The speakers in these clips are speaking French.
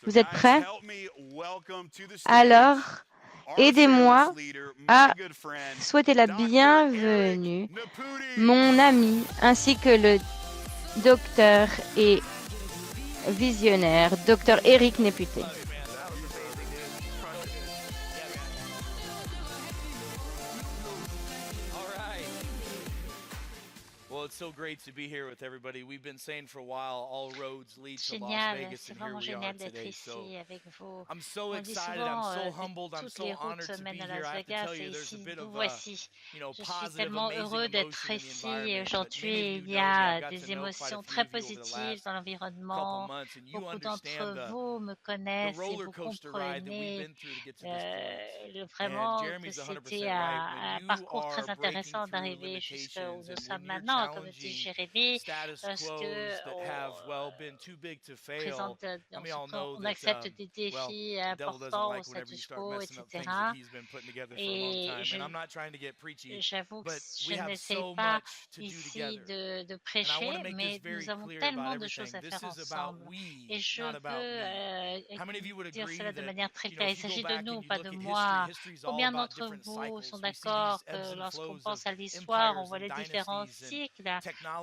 Vous êtes prêts? Alors, aidez-moi à souhaiter la bienvenue mon ami ainsi que le docteur et visionnaire, docteur Eric Néputé. Génial, c'est vraiment génial d'être ici avec vous. On dit souvent que toutes les routes mènent à Las Vegas et ici nous voici. Je suis tellement heureux d'être ici aujourd'hui. Il y a des émotions très positives dans l'environnement. Beaucoup d'entre vous me connaissent et vous comprenez vraiment que c'était un parcours très intéressant d'arriver jusqu'où nous sommes maintenant. Comme dit Jérémy, lorsque présente, on accepte des défis importants au status quo, etc. Et j'avoue que je n'essaie pas ici de prêcher, mais nous avons tellement de choses à faire ensemble. Et je veux dire cela de manière très claire. Il s'agit de nous, pas de moi. Combien d'entre vous sont d'accord que lorsqu'on pense à l'histoire, on voit les différents cycles,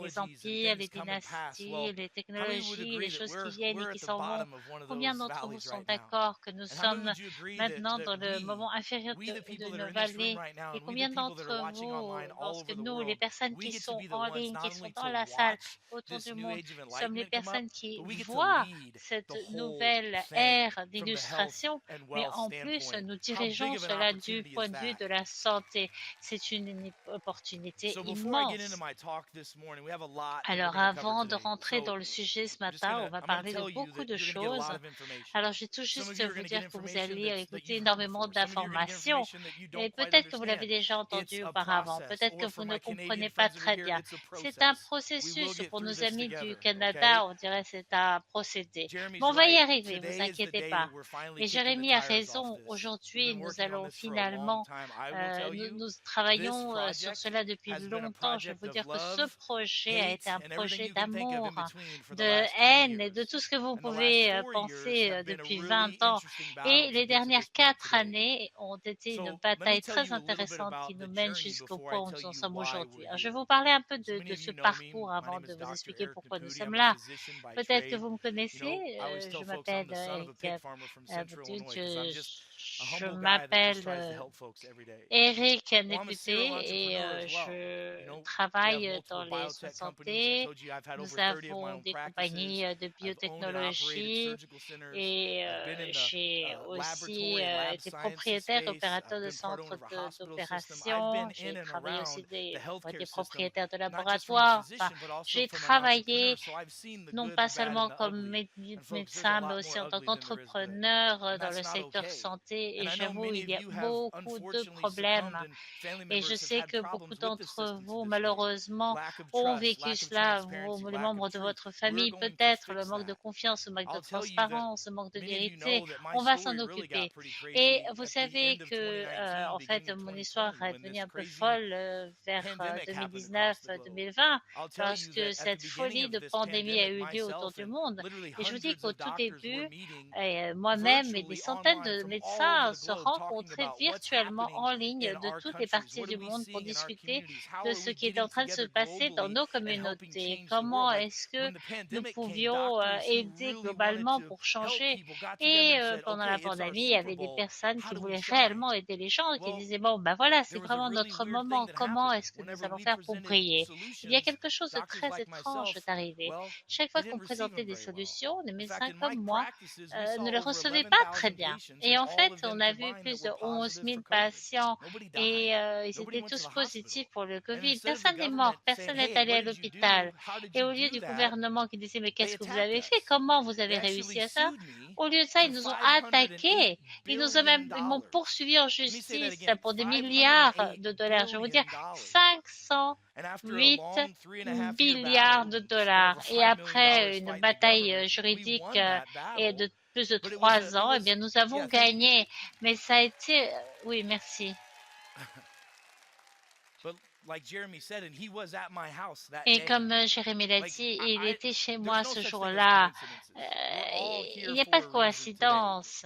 les empires, les dynasties, les technologies, les choses qui viennent et qui s'en vont? Combien d'entre vous sont d'accord que nous sommes maintenant dans le moment inférieur de nos vallées? Et combien d'entre vous, lorsque nous, les personnes qui sont en ligne, qui sont dans la salle autour du monde, sommes les personnes qui voient cette nouvelle ère d'illustration, mais en plus, nous dirigeons cela du point de vue de la santé. C'est une opportunité immense. Alors, avant de rentrer dans le sujet ce matin, on va parler de beaucoup de choses. Alors, je vais tout juste vous dire que vous allez écouter énormément d'informations, et peut-être que vous l'avez déjà entendu auparavant, peut-être que vous ne comprenez pas très bien. C'est un processus. Pour nos amis du Canada, on dirait que c'est un procédé. Mais on va y arriver, vous inquiétez pas. Et Jérémy a raison. Aujourd'hui, nous allons finalement, nous travaillons sur cela depuis longtemps. Je veux vous dire que ce projet a été un projet d'amour, de haine et de tout ce que vous pouvez penser depuis 20 ans. Et les dernières 4 années ont été une bataille très intéressante qui nous mène jusqu'au point où nous en sommes aujourd'hui. Alors, je vais vous parler un peu de ce parcours avant de vous expliquer pourquoi nous sommes là. Peut-être que vous me connaissez. Je m'appelle Eric Boutud. Je m'appelle Eric Néputé et je travaille dans les soins de santé. Nous avons des compagnies de biotechnologie et j'ai aussi été propriétaire et opérateur de centres d'opération. J'ai travaillé aussi pour des propriétaires de laboratoires. Enfin, j'ai travaillé non pas seulement comme médecin, mais aussi en tant qu'entrepreneur dans le secteur santé. Et j'avoue, il y a beaucoup de problèmes. Et je sais que beaucoup d'entre vous, malheureusement, ont vécu cela. Les membres de votre famille, peut-être, le manque de confiance, le manque de transparence, le manque de vérité. On va s'en occuper. Et vous savez que, en fait, mon histoire est devenue un peu folle vers 2019-2020, lorsque cette folie de pandémie a eu lieu autour du monde. Et je vous dis qu'au tout début, moi-même et des centaines de médecins se rencontraient virtuellement en ligne de toutes les parties du monde pour discuter de ce qui était en train de se passer dans nos communautés. Comment est-ce que nous pouvions aider globalement pour changer? Et pendant la pandémie, il y avait des personnes qui voulaient réellement aider les gens, qui disaient, bon, ben voilà, c'est vraiment notre moment. Comment est-ce que nous allons faire pour briller? Il y a quelque chose de très étrange est arrivé. Chaque fois qu'on présentait des solutions, les médecins comme moi ne les recevaient pas très bien. Et en fait, on a vu plus de 11 000 patients et ils étaient tous positifs pour le Covid. Personne n'est mort, personne n'est allé à l'hôpital. Et au lieu du gouvernement qui disait, mais qu'est-ce que vous avez fait? Comment vous avez réussi à ça? Au lieu de ça, ils nous ont attaqués. Ils m'ont poursuivi en justice pour des milliards de dollars. Je vais vous dire, 508 milliards de dollars. Et après une bataille juridique et de plus de 3 ans, eh bien, nous avons gagné. Mais ça a été... Oui, merci. Et comme Jérémy l'a dit, il était chez moi ce jour-là. il n'y a pas de coïncidence.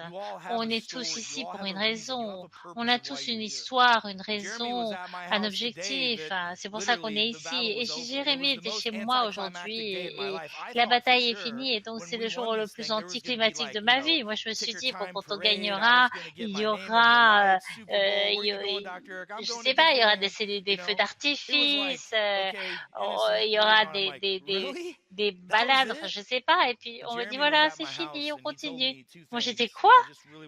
On est tous ici pour une raison. On a tous une histoire, une raison, un objectif. C'est pour ça qu'on est ici. Et Jérémie était chez moi aujourd'hui et la bataille est finie. Et donc, c'est le jour le plus anticlimatique de ma vie. Moi, je me suis dit, bon, quand on gagnera, il y aura, je sais pas, il y aura des feux d'artifice, il y aura des balades, enfin, je sais pas. Et puis, on me dit, voilà, c'est fini, on continue. Moi, j'étais quoi?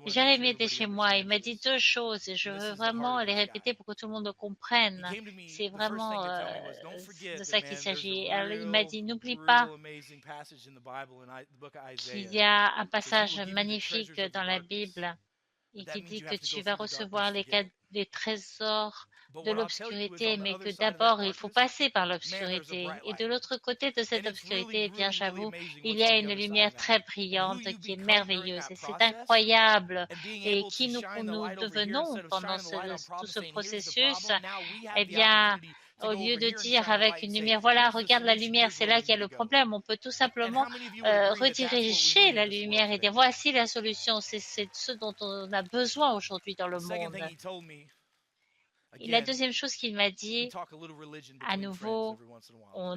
Jérémie était chez moi. Il m'a dit deux choses et je veux vraiment les répéter pour que tout le monde le comprenne. C'est vraiment de ça qu'il s'agit. Il m'a dit, n'oublie pas qu'il y a un passage magnifique dans la Bible et qui dit que tu vas recevoir les trésors de l'obscurité, mais que d'abord, il faut passer par l'obscurité. Et de l'autre côté de cette obscurité, eh bien, j'avoue, il y a une lumière très brillante qui est merveilleuse. Et c'est incroyable. Et qui nous devenons pendant tout ce processus, eh bien, au lieu de dire avec une lumière, voilà, regarde la lumière, c'est là qu'il y a le problème, on peut tout simplement rediriger la lumière et dire, voici la solution, c'est ce dont on a besoin aujourd'hui dans le monde. Et la deuxième chose qu'il m'a dit, à nouveau, on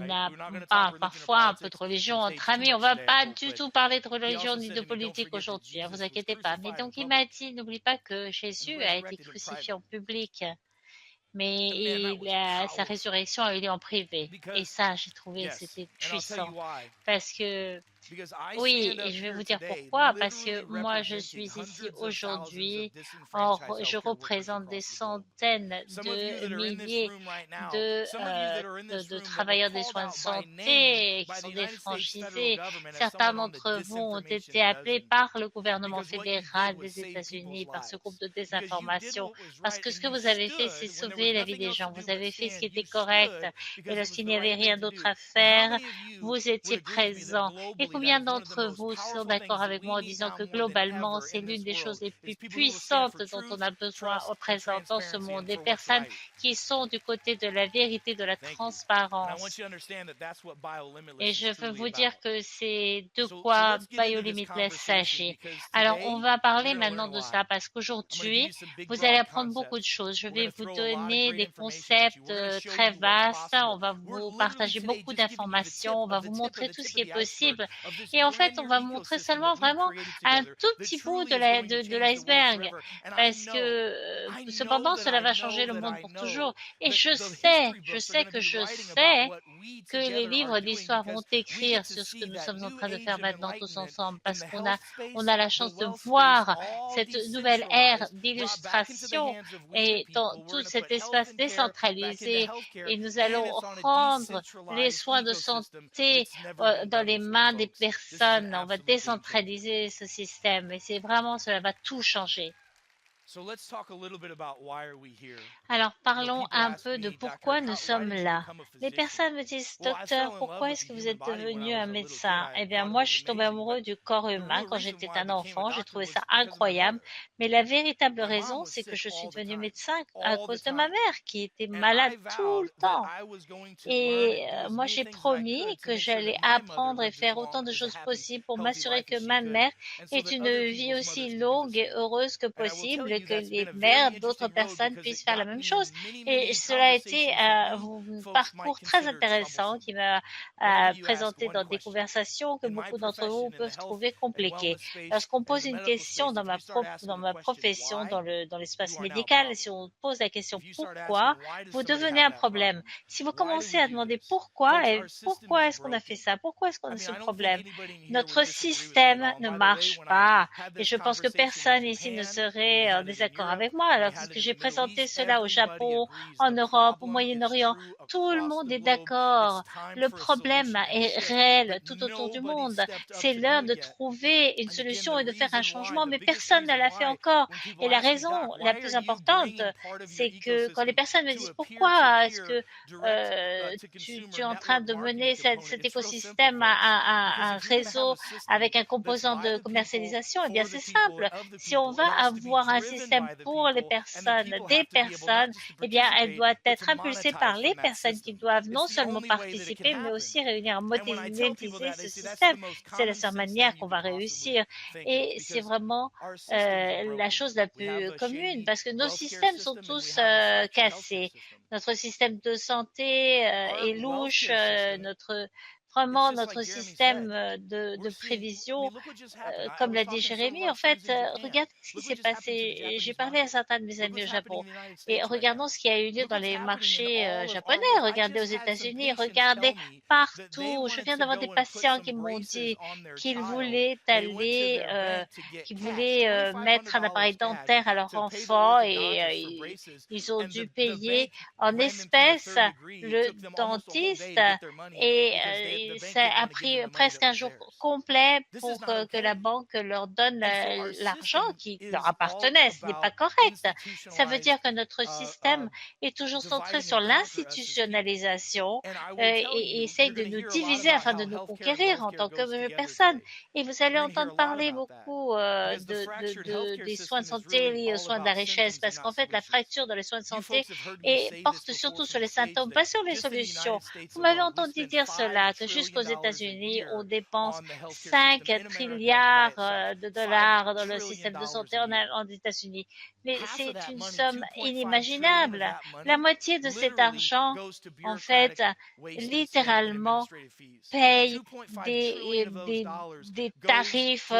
parle parfois un peu de religion entre amis. On ne va pas du tout parler de religion ni de politique aujourd'hui, ne vous inquiétez pas. Mais donc, il m'a dit, n'oublie pas que Jésus a été crucifié en public, mais sa résurrection a eu lieu en privé. Et ça, j'ai trouvé c'était puissant. Parce que oui, et je vais vous dire pourquoi. Parce que moi, je suis ici aujourd'hui. Je représente des centaines de milliers de travailleurs des soins de santé qui sont des franchisés. Certains d'entre vous ont été appelés par le gouvernement fédéral des États-Unis, par ce groupe de désinformation. Parce que ce que vous avez fait, c'est sauver la vie des gens. Vous avez fait ce qui était correct. Et lorsqu'il n'y avait rien d'autre à faire, vous étiez présents. Et combien d'entre vous sont d'accord avec moi en disant que globalement, c'est l'une des choses les plus puissantes dont on a besoin au présent dans ce monde, des personnes qui sont du côté de la vérité, de la transparence. Et je veux vous dire que c'est de quoi BioLimitless s'agit. Alors, on va parler maintenant de ça parce qu'aujourd'hui, vous allez apprendre beaucoup de choses. Je vais vous donner des concepts très vastes. On va vous partager beaucoup d'informations. On va vous montrer tout ce qui est possible. Et en fait, on va montrer seulement vraiment un tout petit bout de l'iceberg. Parce que, cependant, cela va changer le monde pour toujours. Et je sais que les livres d'histoire vont écrire sur ce que nous sommes en train de faire maintenant tous ensemble. Parce qu'on a la chance de voir cette nouvelle ère d'illustration et dans tout cet espace décentralisé. Et nous allons rendre les soins de santé dans les mains des personnes. On va décentraliser ce système et c'est vraiment, cela va tout changer. Alors, parlons un peu de pourquoi nous sommes là. Les personnes me disent, docteur, pourquoi est-ce que vous êtes devenu un médecin? Eh bien, moi, je suis tombée amoureux du corps humain quand j'étais un enfant. J'ai trouvé ça incroyable. Mais la véritable raison, c'est que je suis devenue médecin à cause de ma mère qui était malade tout le temps. Et moi, j'ai promis que j'allais apprendre et faire autant de choses possibles pour m'assurer que ma mère ait une vie aussi longue et heureuse que possible et que les mères d'autres personnes puissent faire la même chose. Et cela a été un parcours très intéressant qui m'a présenté dans des conversations que beaucoup d'entre vous peuvent trouver compliquées. Lorsqu'on pose une question dans ma profession, dans l'espace médical, si on pose la question pourquoi, vous devenez un problème. Si vous commencez à demander pourquoi est-ce qu'on a fait ça, pourquoi est-ce qu'on a ce problème, notre système ne marche pas. Et je pense que personne ici ne serait en désaccord avec moi. Alors que j'ai présenté cela au Japon, en Europe, au Moyen-Orient, tout le monde est d'accord. Le problème est réel tout autour du monde. C'est l'heure de trouver une solution et de faire un changement, mais personne ne l'a fait encore. Et la raison la plus importante, c'est que quand les personnes me disent pourquoi est-ce que tu es en train de mener cet écosystème à un réseau avec un composant de commercialisation, eh bien c'est simple. Si on va avoir un système système pour les personnes, des personnes, eh bien, elle doit être impulsée par les personnes qui doivent non seulement participer, mais aussi réunir, monétiser ce système. C'est la seule manière qu'on va réussir. Et c'est vraiment la chose la plus commune, parce que nos systèmes sont tous cassés. Notre système de santé est louche, vraiment notre système de prévision, comme l'a dit Jérémy, en fait, regardez ce qui s'est passé. J'ai parlé à certains de mes amis au Japon et regardons ce qui a eu lieu dans les marchés japonais. Regardez aux États-Unis, regardez partout. Je viens d'avoir des patients qui m'ont dit qu'ils voulaient aller, qu'ils voulaient mettre un appareil dentaire à leur enfant et ils ont dû payer en espèces le dentiste et ça a pris presque un jour complet pour que la banque leur donne l'argent qui leur appartenait. Ce n'est pas correct. Ça veut dire que notre système est toujours centré sur l'institutionnalisation et essaye de nous diviser afin de nous conquérir en tant que personnes. Et vous allez entendre parler beaucoup des soins de santé liés aux soins de la richesse parce qu'en fait, la fracture dans les soins de santé porte surtout sur les symptômes, pas sur les solutions. Vous m'avez entendu dire cela, que jusqu'aux États-Unis, on dépense 5 trilliards de dollars dans le système de santé en États-Unis. Mais c'est une somme inimaginable. La moitié de cet argent, en fait, littéralement, paye des tarifs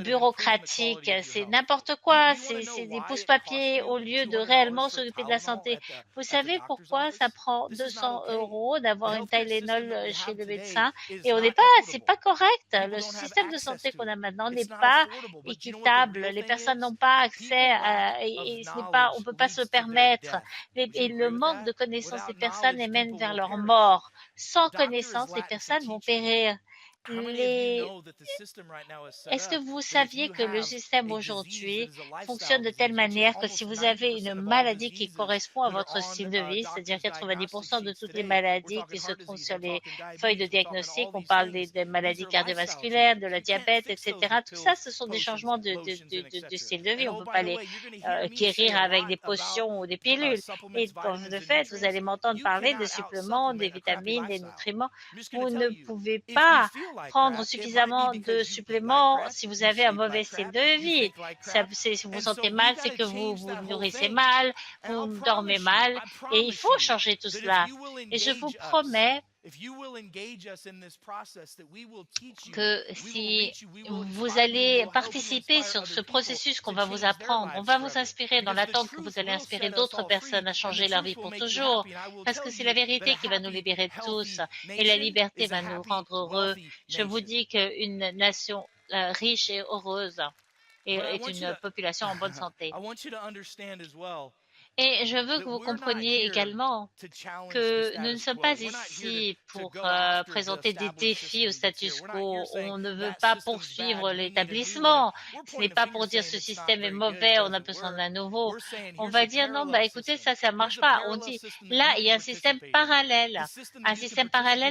bureaucratiques. C'est n'importe quoi. C'est des pousse-papiers au lieu de réellement s'occuper de la santé. Vous savez pourquoi ça prend 200 € d'avoir une Tylenol chez le médecin et c'est pas correct. Le système de santé qu'on a maintenant n'est pas équitable. Les personnes n'ont pas accès on peut pas se le permettre. Et le manque de connaissance des personnes les mène vers leur mort. Sans connaissance, les personnes vont périr. Est-ce que vous saviez que le système aujourd'hui fonctionne de telle manière que si vous avez une maladie qui correspond à votre style de vie, c'est-à-dire 90% de toutes les maladies qui se trouvent sur les feuilles de diagnostic, on parle des maladies cardiovasculaires, de la diabète, etc. Tout ça, ce sont des changements de style de vie. On ne peut pas les guérir avec des potions ou des pilules. Et de fait, vous allez m'entendre parler des suppléments, des vitamines, des nutriments. Vous ne pouvez pas prendre suffisamment de suppléments si vous avez un mauvais style de vie. Si vous vous sentez mal, c'est que vous vous nourrissez mal, vous dormez mal, et il faut changer tout cela. Et je vous promets que si vous allez participer sur ce processus qu'on va vous apprendre, on va vous inspirer dans l'attente que vous allez inspirer d'autres personnes à changer leur vie pour toujours, parce que c'est la vérité qui va nous libérer de tous et la liberté va nous rendre heureux. Je vous dis qu'une nation riche et heureuse est une population en bonne santé. Et je veux que vous compreniez également que nous ne sommes pas ici pour présenter des défis au status quo. On ne veut pas poursuivre l'établissement. Ce n'est pas pour dire ce système est mauvais, on a besoin d'un nouveau. On va dire non, écoutez, ça marche pas. On dit là, il y a un système parallèle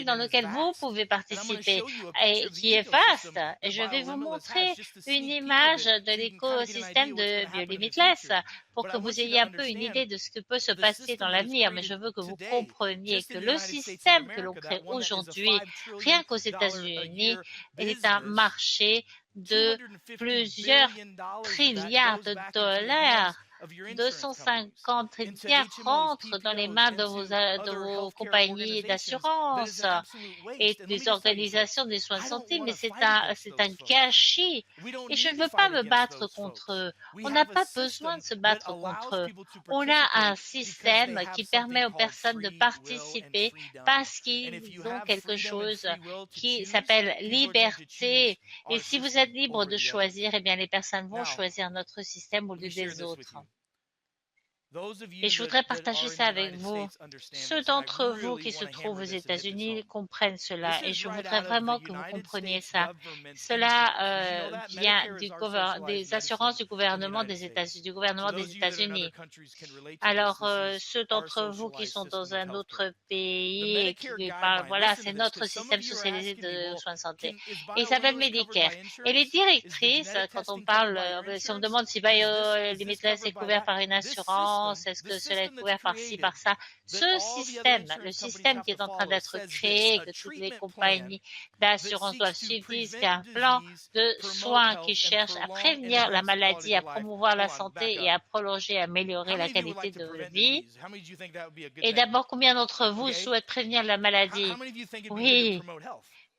dans lequel vous pouvez participer et qui est vaste. Et je vais vous montrer une image de l'écosystème de Biolimitless pour que vous ayez un peu une idée de ce que peut se passer dans l'avenir, mais je veux que vous compreniez que le système que l'on crée aujourd'hui, rien qu'aux États-Unis, est un marché de plusieurs trilliards de dollars. 250 trilliards rentrent dans les mains de vos compagnies d'assurance et des organisations des soins de santé, mais c'est un gâchis. Et je ne veux pas me battre contre eux. On n'a pas besoin de se battre contre eux. On a un système qui permet aux personnes de participer parce qu'ils ont quelque chose qui s'appelle liberté. Et si vous êtes libre de choisir, eh bien les personnes vont choisir notre système au lieu des autres. Et je voudrais partager ça avec vous. Ceux d'entre vous qui se trouvent aux États-Unis comprennent cela et je voudrais vraiment que vous compreniez ça. Cela vient des assurances du gouvernement des États-Unis. Alors, ceux d'entre vous qui sont dans un autre pays et qui parlent, voilà, c'est notre système socialisé de soins de santé. Et il s'appelle Medicare. Et les directrices, quand on parle, si on me demande si Limitless est couvert par une assurance, est-ce que cela est couvert par ci, par ça, ce système, le système qui est en train d'être créé, que toutes les compagnies d'assurance doivent suivre, disent qu'il y a un plan de soins qui cherche à prévenir la maladie, à promouvoir la santé et à prolonger, à améliorer la qualité de vie. Et d'abord, combien d'entre vous souhaitent prévenir la maladie? Oui.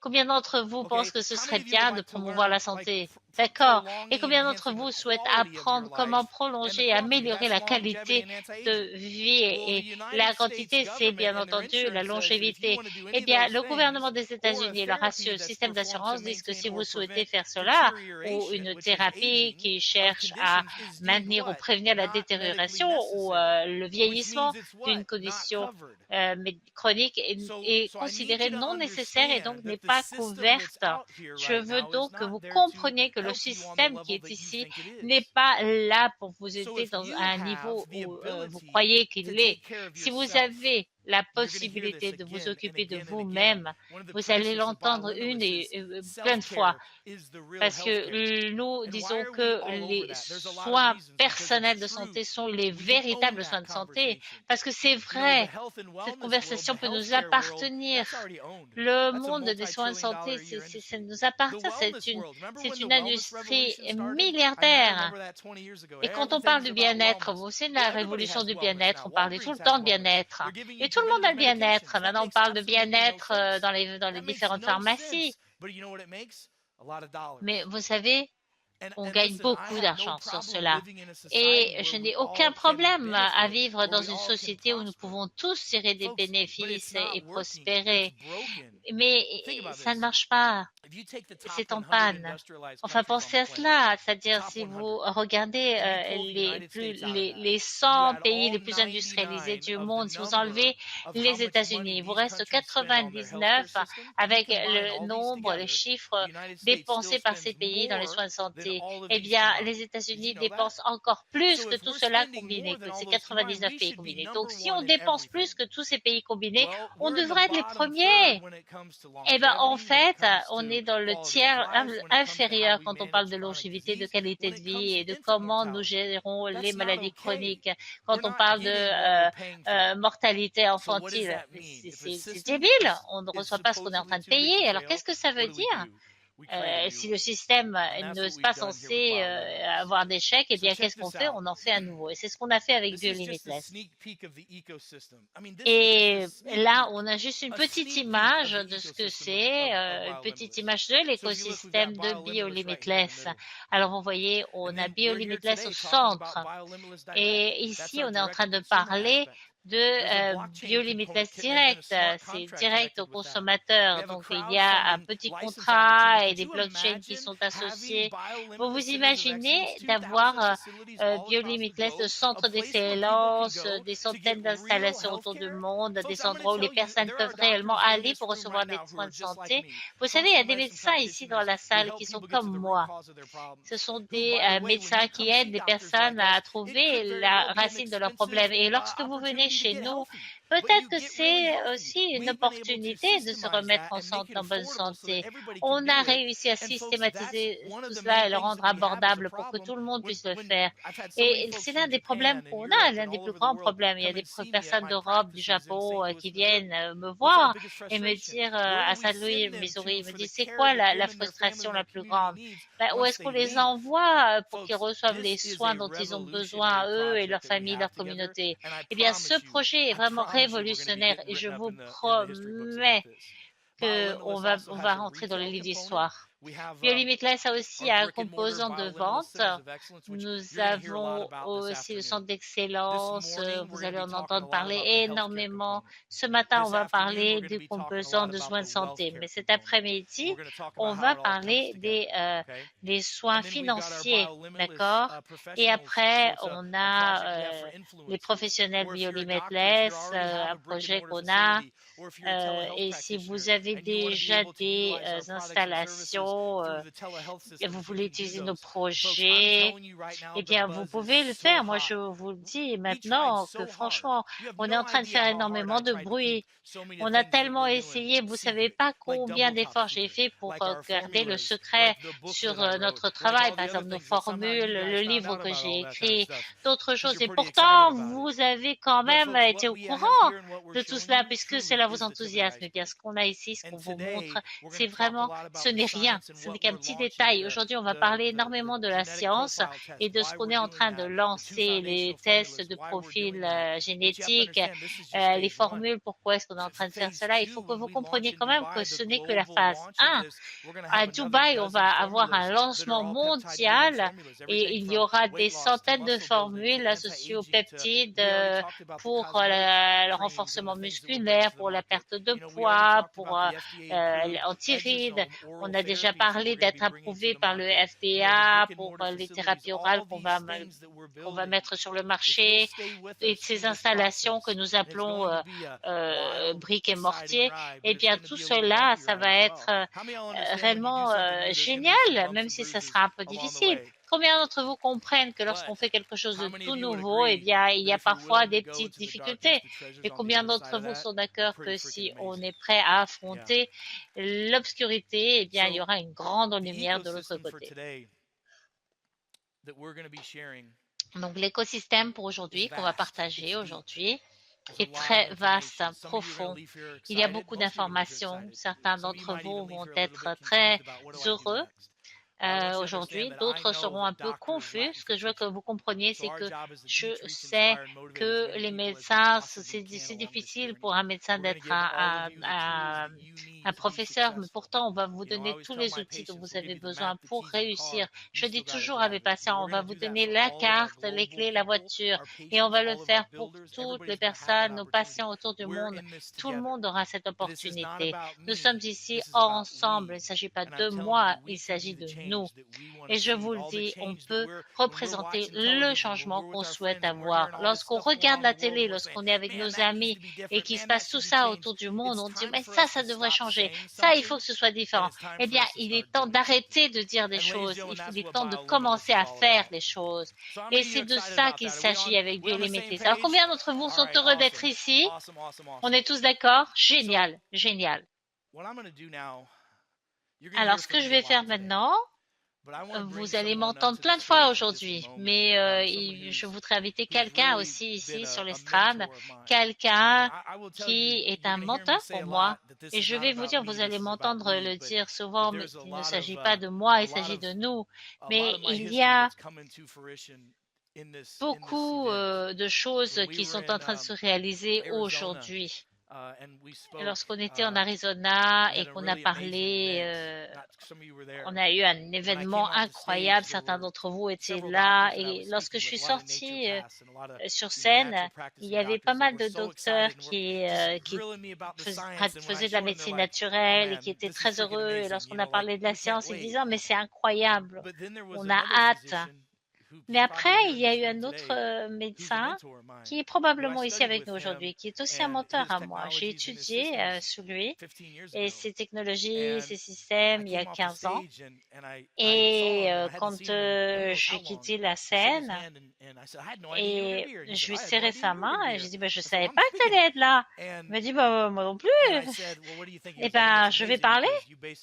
Combien d'entre vous pensent que ce serait bien de promouvoir la santé? D'accord. Et combien d'entre vous souhaitent apprendre comment prolonger et améliorer la qualité de vie? Et la quantité, c'est bien entendu la longévité. Eh bien, le gouvernement des États-Unis et leur système d'assurance disent que si vous souhaitez faire cela, ou une thérapie qui cherche à maintenir ou prévenir la détérioration ou le vieillissement d'une condition chronique est considérée non nécessaire et donc n'est pas couverte. Je veux donc que vous compreniez que le système qui est ici n'est pas là pour vous aider dans un niveau où vous croyez qu'il est. Si vous avez la possibilité de vous occuper de vous-même, vous allez l'entendre une et plein de fois. Parce que nous disons que les soins personnels de santé sont les véritables soins de santé. Parce que c'est vrai, cette conversation peut nous appartenir. Le monde des soins de santé, ça nous appartient. C'est une industrie milliardaire. Et quand on parle du bien-être, vous savez, de la révolution du bien-être, on parlait tout le temps de bien-être. Et tout le monde a le bien-être. Maintenant, on parle de bien-être dans les différentes pharmacies. Mais vous savez, on gagne beaucoup d'argent sur cela. Et je n'ai aucun problème à vivre dans une société où nous pouvons tous tirer des bénéfices et prospérer. Mais ça ne marche pas. C'est en panne. Enfin, pensez à cela. C'est-à-dire, si vous regardez les 100 pays les plus industrialisés du monde, si vous enlevez les États-Unis, il vous reste 99 avec le nombre, les chiffres dépensés par ces pays dans les soins de santé. Eh bien, les États-Unis dépensent encore plus que tout cela combiné, que ces 99 pays combinés. Donc, si on dépense plus que tous ces pays combinés, on devrait être les premiers. Eh bien, en fait, on est dans le tiers inférieur quand on parle de longévité, de qualité de vie et de comment nous gérons les maladies chroniques. Quand on parle de mortalité infantile, c'est débile. On ne reçoit pas ce qu'on est en train de payer. Alors, qu'est-ce que ça veut dire? Si le système n'est pas censé avoir des chèques, eh bien, qu'est-ce qu'on fait? On en fait à nouveau. Et c'est ce qu'on a fait avec BioLimitless. Et là, on a juste une petite image de ce que c'est, une petite image de l'écosystème de BioLimitless. Alors, vous voyez, on a BioLimitless au centre. Et ici, on est en train de parler de BioLimitless direct, c'est direct au consommateur. Donc, il y a un petit contrat et des blockchains qui sont associés. Vous vous imaginez d'avoir BioLimitless, le centre d'excellence, des centaines d'installations autour du monde, des endroits où les personnes peuvent réellement aller pour recevoir des soins de santé. Vous savez, il y a des médecins ici dans la salle qui sont comme moi. Ce sont des médecins qui aident les personnes à trouver la racine de leurs problèmes. Et lorsque vous venez chez nous, peut-être que c'est aussi une opportunité de se remettre en bonne santé. On a réussi à systématiser tout cela et le rendre abordable pour que tout le monde puisse le faire. Et c'est l'un des problèmes qu'on a, l'un des plus grands problèmes. Il y a des personnes d'Europe, du Japon qui viennent me voir et me dire à Saint-Louis, Missouri, ils me disent c'est quoi la frustration la plus grande? Où est-ce qu'on les envoie pour qu'ils reçoivent les soins dont ils ont besoin, eux et leur famille, leur communauté? Eh bien, ce projet est vraiment révolutionnaire et je vous promets qu'on va rentrer dans les livres d'histoire. Biolimitless a aussi un composant de vente. Nous avons aussi le centre d'excellence. Vous allez en entendre parler énormément. Ce matin, on va parler du composant de soins de santé. Mais cet après-midi, on va parler des soins financiers, d'accord? Et après, on a les professionnels Biolimitless, un projet qu'on a. Et si vous avez déjà des installations et vous voulez utiliser nos projets, eh bien, vous pouvez le faire. Moi, je vous le dis maintenant que franchement, on est en train de faire énormément de bruit. On a tellement essayé, vous savez pas combien d'efforts j'ai fait pour garder le secret sur notre travail, par exemple nos formules, le livre que j'ai écrit, d'autres choses. Et pourtant, vous avez quand même été au courant de tout cela puisque cela vous enthousiasme. Eh bien, ce qu'on a ici, ce qu'on vous montre, c'est vraiment, ce n'est rien, ce n'est qu'un petit détail. Aujourd'hui, on va parler énormément de la science et de ce qu'on est en train de lancer, les tests de profil génétique, les formules, pourquoi est-ce qu'on est en train de faire cela. Il faut que vous compreniez quand même que ce n'est que la phase 1. À Dubaï, on va avoir un lancement mondial et il y aura des centaines de formules associées aux peptides pour le renforcement musculaire, pour la perte de poids, pour l'antiride. On a déjà parlé d'être approuvé par le FDA pour les thérapies orales qu'on va mettre sur le marché et ces installations que nous appelons briques et mortier. Eh bien, tout cela, ça va être réellement génial, même si ça sera un peu difficile. Combien d'entre vous comprennent que lorsqu'on fait quelque chose de tout nouveau, eh bien, il y a parfois des petites difficultés. Et combien d'entre vous sont d'accord que si on est prêt à affronter l'obscurité, eh bien, il y aura une grande lumière de l'autre côté. Donc, l'écosystème pour aujourd'hui, qu'on va partager aujourd'hui, est très vaste, profond. Il y a beaucoup d'informations. Certains d'entre vous vont être très heureux aujourd'hui. D'autres seront un peu confus. Ce que je veux que vous compreniez, c'est que je sais que les médecins, c'est difficile pour un médecin d'être un professeur, mais pourtant, on va vous donner tous les outils dont vous avez besoin pour réussir. Je dis toujours à mes patients, on va vous donner la carte, les clés, la voiture, et on va le faire pour toutes les personnes, nos patients autour du monde. Tout le monde aura cette opportunité. Nous sommes ici ensemble. Il ne s'agit pas de moi, il s'agit de nous. Et je vous le dis, on peut représenter le changement qu'on souhaite avoir. Lorsqu'on regarde la télé, lorsqu'on est avec nos amis et qu'il se passe tout ça autour du monde, on dit, mais ça devrait changer. Ça, il faut que ce soit différent. Eh bien, il est temps d'arrêter de dire des choses. Il est temps de commencer à faire les choses. Et c'est de ça qu'il s'agit avec Biolimitless. Alors, combien d'entre vous sont heureux d'être ici? On est tous d'accord? Génial, génial. Alors, ce que je vais faire maintenant, vous allez m'entendre plein de fois aujourd'hui, mais je voudrais inviter quelqu'un aussi ici sur l'estrade, quelqu'un qui est un mentor pour moi. Et je vais vous dire, vous allez m'entendre le dire souvent, mais il ne s'agit pas de moi, il s'agit de nous. Mais il y a beaucoup de choses qui sont en train de se réaliser aujourd'hui. Lorsqu'on était en Arizona et qu'on a parlé, on a eu un événement incroyable. Certains d'entre vous étaient là. Et lorsque je suis sortie sur scène, il y avait pas mal de docteurs qui faisaient de la médecine naturelle et qui étaient très heureux. Et lorsqu'on a parlé de la science, ils disaient, mais c'est incroyable, on a hâte. Mais après, il y a eu un autre médecin qui est probablement ici avec nous aujourd'hui, qui est aussi un mentor à moi. J'ai étudié sur lui et ses technologies, ses systèmes il y a 15 ans. Et quand j'ai quitté la scène, et je lui ai serré sa main et j'ai dit, je ne savais pas que tu allais être là. Il m'a dit, moi non plus. Eh ben, je vais parler.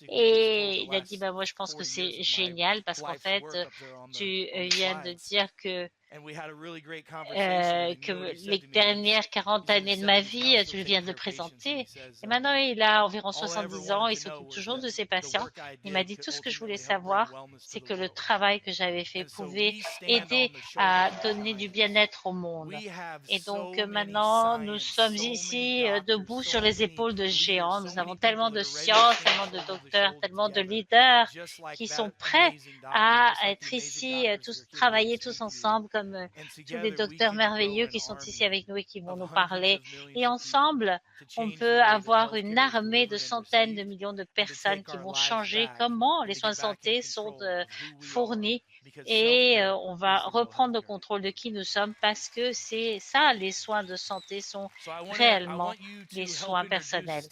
Et il a dit, moi je pense que c'est génial parce qu'en fait, tu viens de dire que que les dernières 40 années de ma vie, tu le viens de présenter. Et maintenant, il a environ 70 ans, il s'occupe toujours de ses patients. Il m'a dit tout ce que je voulais savoir, c'est que le travail que j'avais fait pouvait aider à donner du bien-être au monde. Et donc maintenant, nous sommes ici debout sur les épaules de géants. Nous avons tellement de sciences, tellement de docteurs, tellement de leaders qui sont prêts à être ici, tous travailler tous ensemble comme tous les docteurs merveilleux qui sont ici avec nous et qui vont nous parler. Et ensemble, on peut avoir une armée de centaines de millions de personnes qui vont changer comment les soins de santé sont fournis. Et on va reprendre le contrôle de qui nous sommes parce que c'est ça, les soins de santé sont réellement des soins personnels.